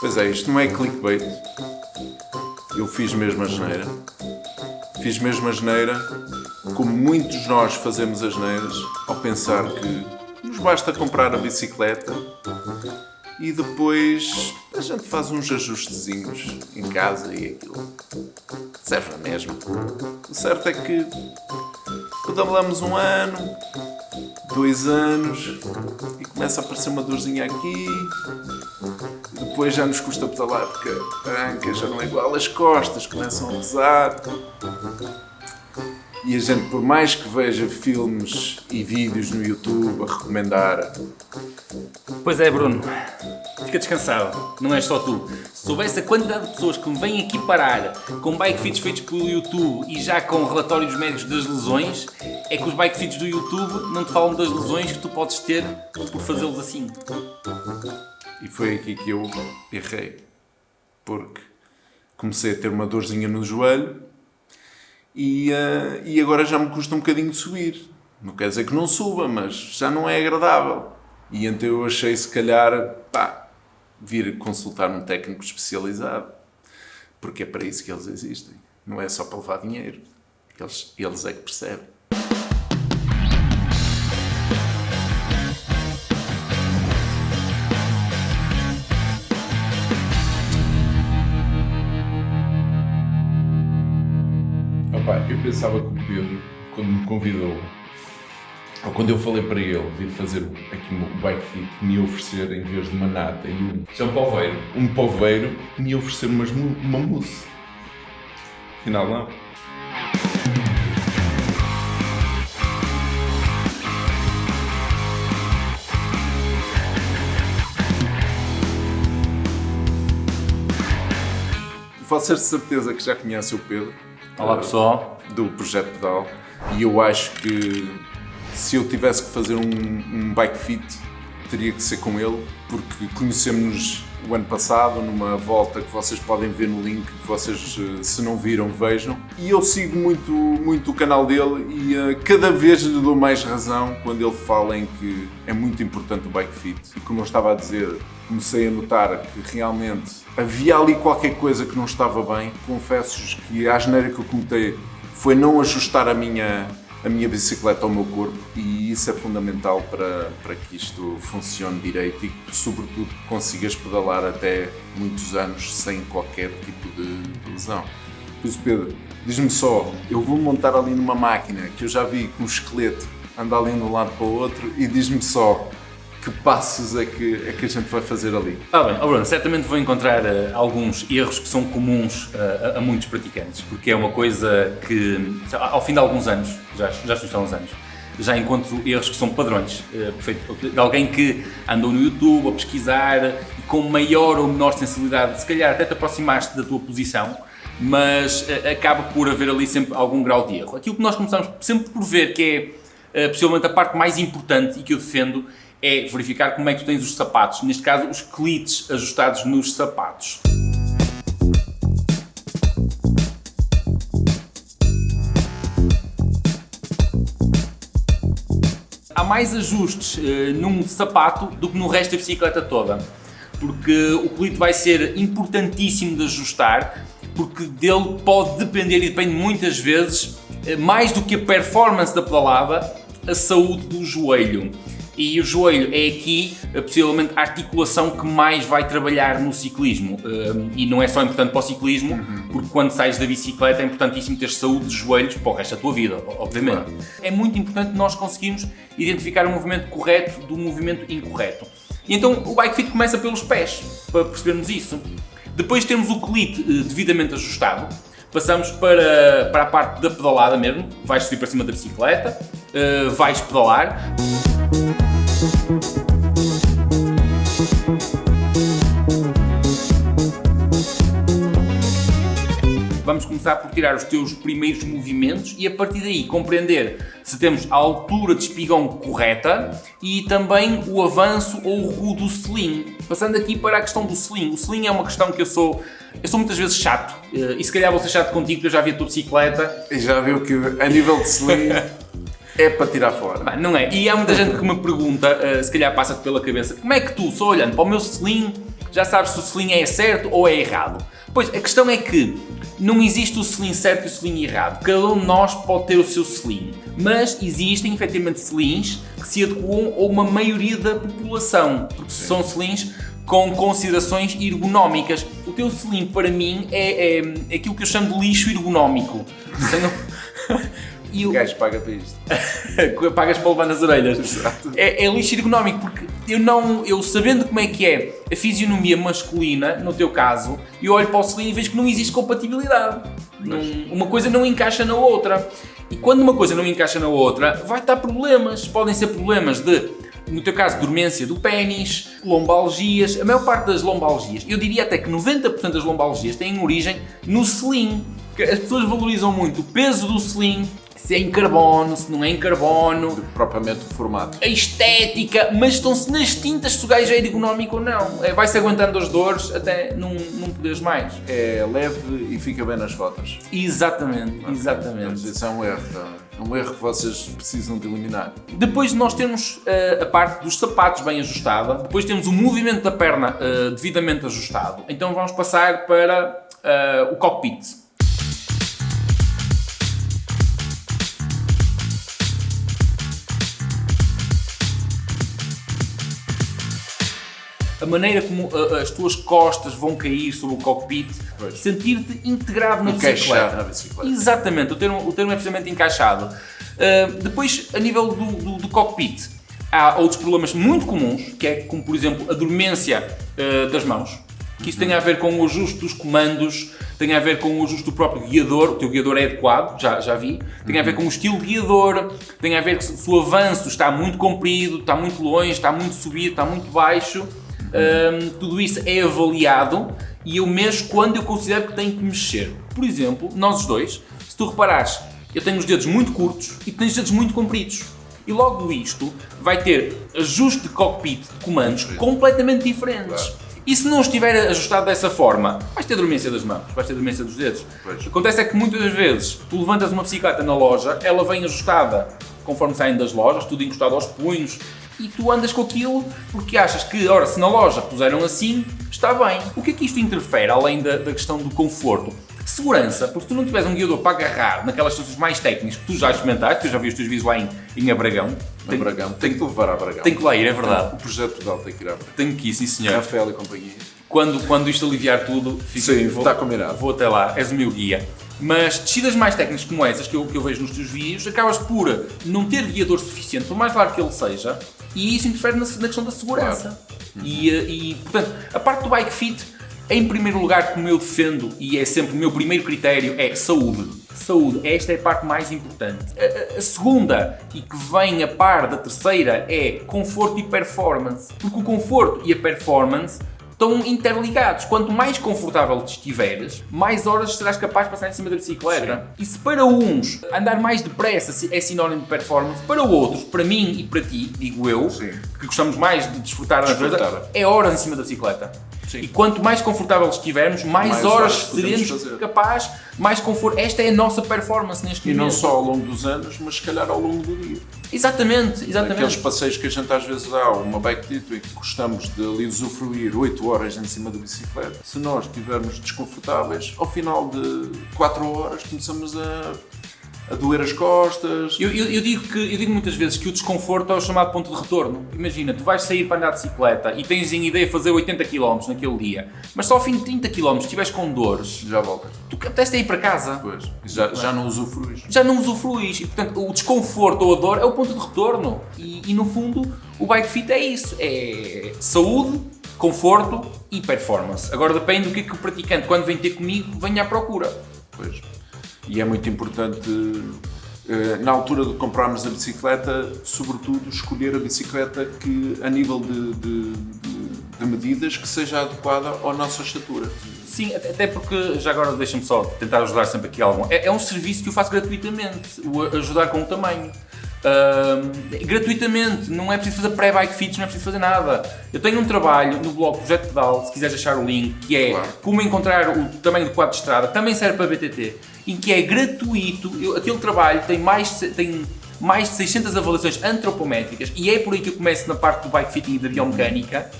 Pois é, isto não é clickbait. Eu fiz mesmo a asneira. Fiz mesmo a asneira, como muitos de nós fazemos asneiras, ao pensar que nos basta comprar a bicicleta e depois a gente faz uns ajustezinhos em casa e aquilo serve a mesma. O certo é que pedalamos 1 ano, 2 anos e começa a aparecer uma dorzinha aqui. Depois já nos custa pedalar porque a anca já não é igual, as costas começam a pesar. E a gente, por mais que veja filmes e vídeos no YouTube a recomendar... Pois é, Bruno. Fica descansado. Não és só tu. Se soubesse a quantidade de pessoas que me vêm aqui parar com bike fits feitos pelo YouTube e já com relatórios médicos das lesões, é que os bike fits do YouTube não te falam das lesões que tu podes ter por fazê-los assim. E foi aqui que eu errei. Porque comecei a ter uma dorzinha no joelho e agora já me custa um bocadinho de subir. Não quer dizer que não suba, mas já não é agradável. E então eu achei, se calhar, vir consultar um técnico especializado. Porque é para isso que eles existem. Não é só para levar dinheiro. Eles é que percebem. Eu pensava que o Pedro, quando me convidou, ou quando eu falei para ele vir fazer aqui o bike fit, me oferecer, em vez de uma nata e um polveiro, me oferecer uma mousse. Afinal não. Vocês de certeza que já conhecem o Pedro. Olá pessoal. Do Projeto Pedal. E eu acho que se eu tivesse que fazer um bike fit, teria que ser com ele, porque conhecemos-nos o ano passado numa volta que vocês podem ver no link, que vocês, se não viram, vejam. E eu sigo muito o canal dele e cada vez lhe dou mais razão quando ele fala em que é muito importante o bike fit. E como eu estava a dizer, comecei a notar que realmente havia ali qualquer coisa que não estava bem. Confesso-vos que a asneira que eu cometi foi não ajustar a minha bicicleta ao meu corpo, e isso é fundamental para que isto funcione direito e que, sobretudo, consigas pedalar até muitos anos sem qualquer tipo de lesão. Por isso, Pedro, diz-me só, eu vou montar ali numa máquina que eu já vi com um esqueleto anda ali de um lado para o outro, e diz-me só que passos é que a gente vai fazer ali. Bem, Bruno, certamente vou encontrar alguns erros que são comuns a muitos praticantes, porque é uma coisa que, ao fim de alguns anos, já estou há uns anos, já encontro erros que são padrões, de alguém que andou no YouTube a pesquisar e com maior ou menor sensibilidade, se calhar até te aproximaste da tua posição, mas acaba por haver ali sempre algum grau de erro. Aquilo que nós começamos sempre por ver, que é possivelmente a parte mais importante e que eu defendo, é verificar como é que tu tens os sapatos, neste caso os clites ajustados nos sapatos. Há mais ajustes num sapato do que no resto da bicicleta toda, porque o clite vai ser importantíssimo de ajustar, porque dele pode depender, e depende muitas vezes, mais do que a performance da pedalada, a saúde do joelho. E o joelho é aqui, possivelmente, a articulação que mais vai trabalhar no ciclismo. E não é só importante para o ciclismo, porque quando sais da bicicleta é importantíssimo ter saúde de joelhos para o resto da tua vida, obviamente. Claro. É muito importante nós conseguirmos identificar o movimento correto do movimento incorreto. E então o bike fit começa pelos pés, para percebermos isso. Depois temos o clite devidamente ajustado. Passamos para a parte da pedalada mesmo. Vais subir para cima da bicicleta, vais pedalar. Vamos começar por tirar os teus primeiros movimentos e a partir daí compreender se temos a altura de espigão correta e também o avanço ou o recuo do sling. Passando aqui para a questão do sling. O sling é uma questão que eu sou muitas vezes chato, e se calhar vou ser chato contigo porque eu já vi a tua bicicleta. E já viu que a nível de sling é para tirar fora. Não é? E há muita gente que me pergunta, se calhar passa-te pela cabeça, como é que tu, só olhando para o meu sling, já sabes se o selim é certo ou é errado. Pois, a questão é que não existe o selim certo e o selim errado. Cada um de nós pode ter o seu selim. Mas existem, efetivamente, selins que se adequam a uma maioria da população. Porque são selins com considerações ergonómicas. O teu selim, para mim, é aquilo que eu chamo de lixo ergonómico. O gajo paga para isto. Pagas para levar nas orelhas. Exato. É lixo ergonómico, porque eu sabendo como é que é a fisionomia masculina, no teu caso, eu olho para o selim e vejo que não existe compatibilidade. Uma coisa não encaixa na outra. E quando uma coisa não encaixa na outra, vai dar problemas. Podem ser problemas de, no teu caso, dormência do pénis, lombalgias. A maior parte das lombalgias, eu diria até que 90% das lombalgias têm origem no selim. As pessoas valorizam muito o peso do selim, se é em carbono, se não é em carbono. Propriamente o formato. A estética, mas estão-se nas tintas se o gajo é ergonómico ou não. Vai-se aguentando as dores até não poderes mais. É leve e fica bem nas fotos. Exatamente. Mas isso é um erro. É um erro que vocês precisam de eliminar. Depois de nós termos a parte dos sapatos bem ajustada, depois temos o movimento da perna devidamente ajustado. Então vamos passar para o cockpit. A maneira como as tuas costas vão cair sobre o cockpit, sentir-te integrado na bicicleta. Exatamente, o termo é precisamente encaixado. Depois, a nível do cockpit, há outros problemas muito comuns, que é como, por exemplo, a dormência das mãos, que isso tem a ver com o ajuste dos comandos, tem a ver com o ajuste do próprio guiador, o teu guiador é adequado, já vi, tem a ver com o estilo de guiador, tem a ver se o avanço está muito comprido, está muito longe, está muito subido, está muito baixo. Tudo isso é avaliado e eu mexo quando eu considero que tenho que mexer. Por exemplo, nós os dois, se tu reparares, eu tenho os dedos muito curtos e tu tens os dedos muito compridos. E logo isto vai ter ajuste de cockpit de comandos completamente diferentes. Claro. E se não estiver ajustado dessa forma, vais ter dormência das mãos, vais ter dormência dos dedos. Pois. Acontece é que muitas das vezes tu levantas uma bicicleta na loja, ela vem ajustada conforme saem das lojas, tudo encostado aos punhos, e tu andas com aquilo porque achas que, ora, se na loja puseram assim, está bem. O que é que isto interfere, além da questão do conforto? Segurança, porque se tu não tiveres um guiador para agarrar naquelas situações mais técnicas que tu já experimentaste, eu já vi os teus vídeos lá em Abragão. Tenho que te levar a Abragão. Tenho que lá ir, é verdade. O projeto pedal tem que ir a Abragão. Tenho que ir, sim senhor. Rafael e companhia. Quando isto aliviar tudo, está combinado. Vou até lá, és o meu guia. Mas descidas mais técnicas como essas que eu vejo nos teus vídeos, acabas por não ter guiador suficiente, por mais largo que ele seja, e isso interfere na questão da segurança. Claro. E, portanto, a parte do bike fit, em primeiro lugar, como eu defendo, e é sempre o meu primeiro critério, é saúde. Saúde, esta é a parte mais importante. A segunda, e que vem a par da terceira, é conforto e performance. Porque o conforto e a performance estão interligados. Quanto mais confortável estiveres, mais horas serás capaz de passar em cima da bicicleta. Sim. E se para uns andar mais depressa é sinónimo de performance, para outros, para mim e para ti, digo eu, sim, que gostamos mais de desfrutar da coisa, é horas em cima da bicicleta. Sim. E quanto mais confortável estivermos, mais horas seremos capazes, mais conforto. Esta é a nossa performance neste momento. E não só ao longo dos anos, mas se calhar ao longo do dia. Exatamente. Aqueles passeios que a gente às vezes dá, uma bike dito, e que gostamos de ali usufruir 8 horas em cima da bicicleta, se nós estivermos desconfortáveis, ao final de 4 horas começamos a doer as costas. Eu digo muitas vezes que o desconforto é o chamado ponto de retorno. Imagina, tu vais sair para andar de bicicleta e tens em ideia fazer 80 km naquele dia, mas só ao fim de 30 km estiveres com dores, já voltas. Tu apetece ir para casa. Pois, já não usufruis. Já não usufruis. E, portanto, o desconforto ou a dor é o ponto de retorno. E no fundo, o bike fit é isso. É saúde, conforto e performance. Agora depende do que o praticante, quando vem ter comigo, venha à procura. Pois. E é muito importante, na altura de comprarmos a bicicleta, sobretudo escolher a bicicleta que, a nível de medidas, que seja adequada à nossa estatura. Sim, até porque, já agora deixa-me só tentar ajudar sempre aqui algum. É um serviço que eu faço gratuitamente, o ajudar com o tamanho. Gratuitamente, não é preciso fazer pré-bike fits, não é preciso fazer nada. Eu tenho um trabalho no blog Projeto Pedal, se quiseres achar o link, que é como encontrar o tamanho do quadro de estrada, também serve para BTT, em que é gratuito. Aquele trabalho tem mais de 600 avaliações antropométricas e é por aí que eu começo na parte do bike fitting e da biomecânica,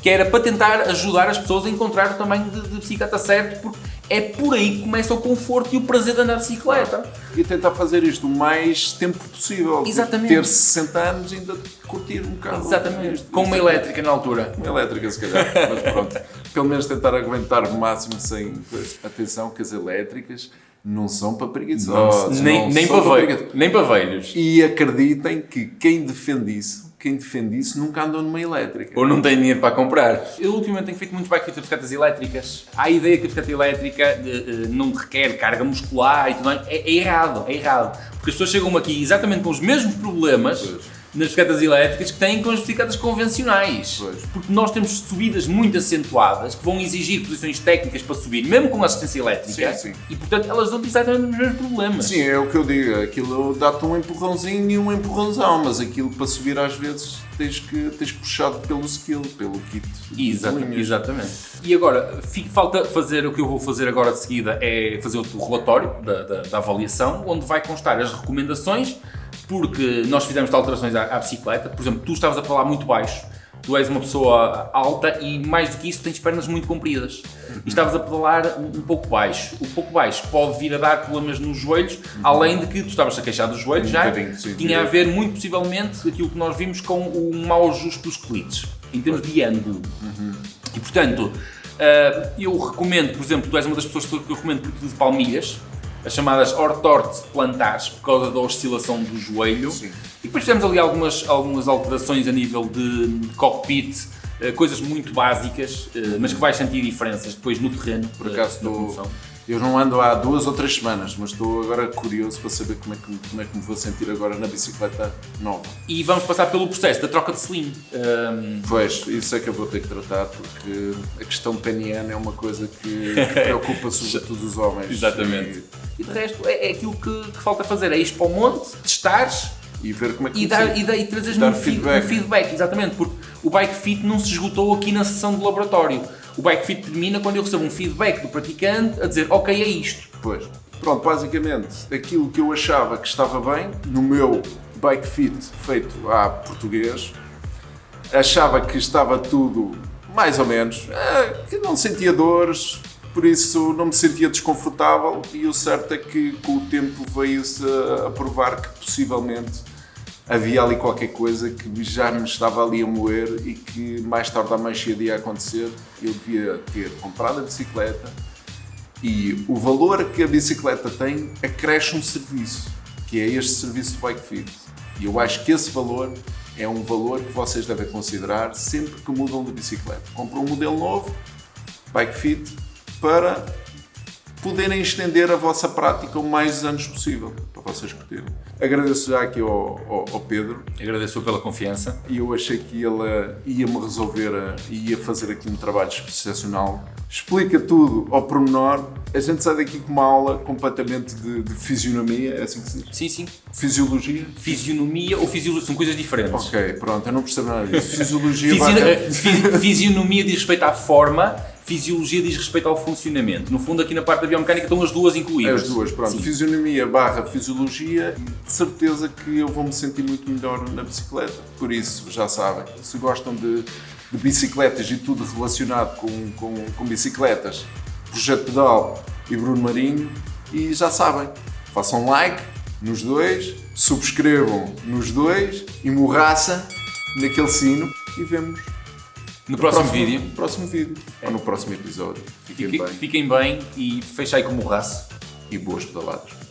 que era para tentar ajudar as pessoas a encontrar o tamanho de bicicleta certo, porque é por aí que começa o conforto e o prazer de andar de bicicleta. E tentar fazer isto o mais tempo possível. Exatamente. Ter 60 anos e ainda curtir um bocado. Exatamente. Com uma elétrica na altura. Uma elétrica, se calhar, mas pronto. Pelo menos tentar aguentar o máximo sem... Atenção que as elétricas não são para preguiçosos. Nem para velhos. E acreditem que quem defende isso nunca andou numa elétrica. Ou não tem dinheiro para comprar. Eu ultimamente tenho feito muitos bike fit de bicicletas elétricas. Há a ideia que a bicicleta elétrica não requer carga muscular e tudo mais. É errado. Porque as pessoas chegam aqui exatamente com os mesmos problemas nas bicicletas elétricas que têm com as bicicletas convencionais. Porque nós temos subidas muito acentuadas que vão exigir posições técnicas para subir, mesmo com assistência elétrica. Sim. E portanto elas dão exatamente os mesmos problemas. Sim, é o que eu digo. Aquilo dá-te um empurrãozinho e um empurrãozão, mas aquilo para subir às vezes tens que puxado pelo skill, pelo kit. Exatamente. E agora, falta fazer o que eu vou fazer agora de seguida, é fazer o relatório da avaliação, onde vai constar as recomendações, porque nós fizemos alterações à bicicleta. Por exemplo, tu estavas a falar muito baixo, tu és uma pessoa alta e mais do que isso tens pernas muito compridas. E estavas a pedalar um pouco baixo. O pouco baixo pode vir a dar problemas nos joelhos, além de que tu estavas a queixar dos joelhos tinha a ver muito possivelmente aquilo que nós vimos com o mau ajuste dos clites, em termos de ângulo. E portanto, eu recomendo, por exemplo, tu és uma das pessoas que eu recomendo que utilize palmilhas, as chamadas ortortes plantares, por causa da oscilação do joelho. Sim. E depois fizemos ali algumas alterações a nível de cockpit, coisas muito básicas, mas que vais sentir diferenças depois no terreno. Por acaso eu não ando há 2 ou 3 semanas, mas estou agora curioso para saber como é que me vou sentir agora na bicicleta nova. E vamos passar pelo processo da troca de sling. Pois, isso é que eu vou ter que tratar, porque a questão peniana é uma coisa que preocupa sobretudo os homens. Exatamente. E de resto é aquilo que falta fazer, é ir para o monte, testares e ver como é que e trazeres-me um feedback. Exatamente, porque o bike fit não se esgotou aqui na sessão de laboratório. O bike fit termina quando eu recebo um feedback do praticante a dizer ok, é isto. Pois. Pronto, basicamente, aquilo que eu achava que estava bem no meu bike fit feito a português, achava que estava tudo mais ou menos, que não sentia dores, por isso não me sentia desconfortável, e o certo é que com o tempo veio-se a provar que possivelmente havia ali qualquer coisa que já me estava ali a moer e que mais tarde ou mais cedo ia acontecer. Eu devia ter comprado a bicicleta e o valor que a bicicleta tem acresce um serviço, que é este serviço do Bike Fit. E eu acho que esse valor é um valor que vocês devem considerar sempre que mudam de bicicleta. Compram um modelo novo, Bike Fit, para poderem estender a vossa prática o mais anos possível, para vocês curtirem. Agradeço já aqui ao Pedro. Agradeço pela confiança. E eu achei que ele ia-me resolver e ia fazer aqui um trabalho excepcional. Explica tudo ao pormenor. A gente sai daqui com uma aula completamente de fisionomia, é assim que se diz? Sim. Fisiologia? Fisionomia ou fisiologia são coisas diferentes. Ok, pronto, eu não percebo nada disso. Fisiologia Fisionomia diz respeito à forma, fisiologia diz respeito ao funcionamento. No fundo, aqui na parte da biomecânica estão as duas incluídas. As duas, pronto. Sim. Fisionomia / fisiologia. De certeza que eu vou-me sentir muito melhor na bicicleta. Por isso, já sabem, se gostam de bicicletas e tudo relacionado com bicicletas, Projeto Pedal e Bruno Marinho, e já sabem, façam like nos dois, subscrevam nos dois e morraça naquele sino e vemos no próximo vídeo. Ou no próximo episódio. Fiquem bem Fiquem bem e fechei com o morraço. e boas pedaladas.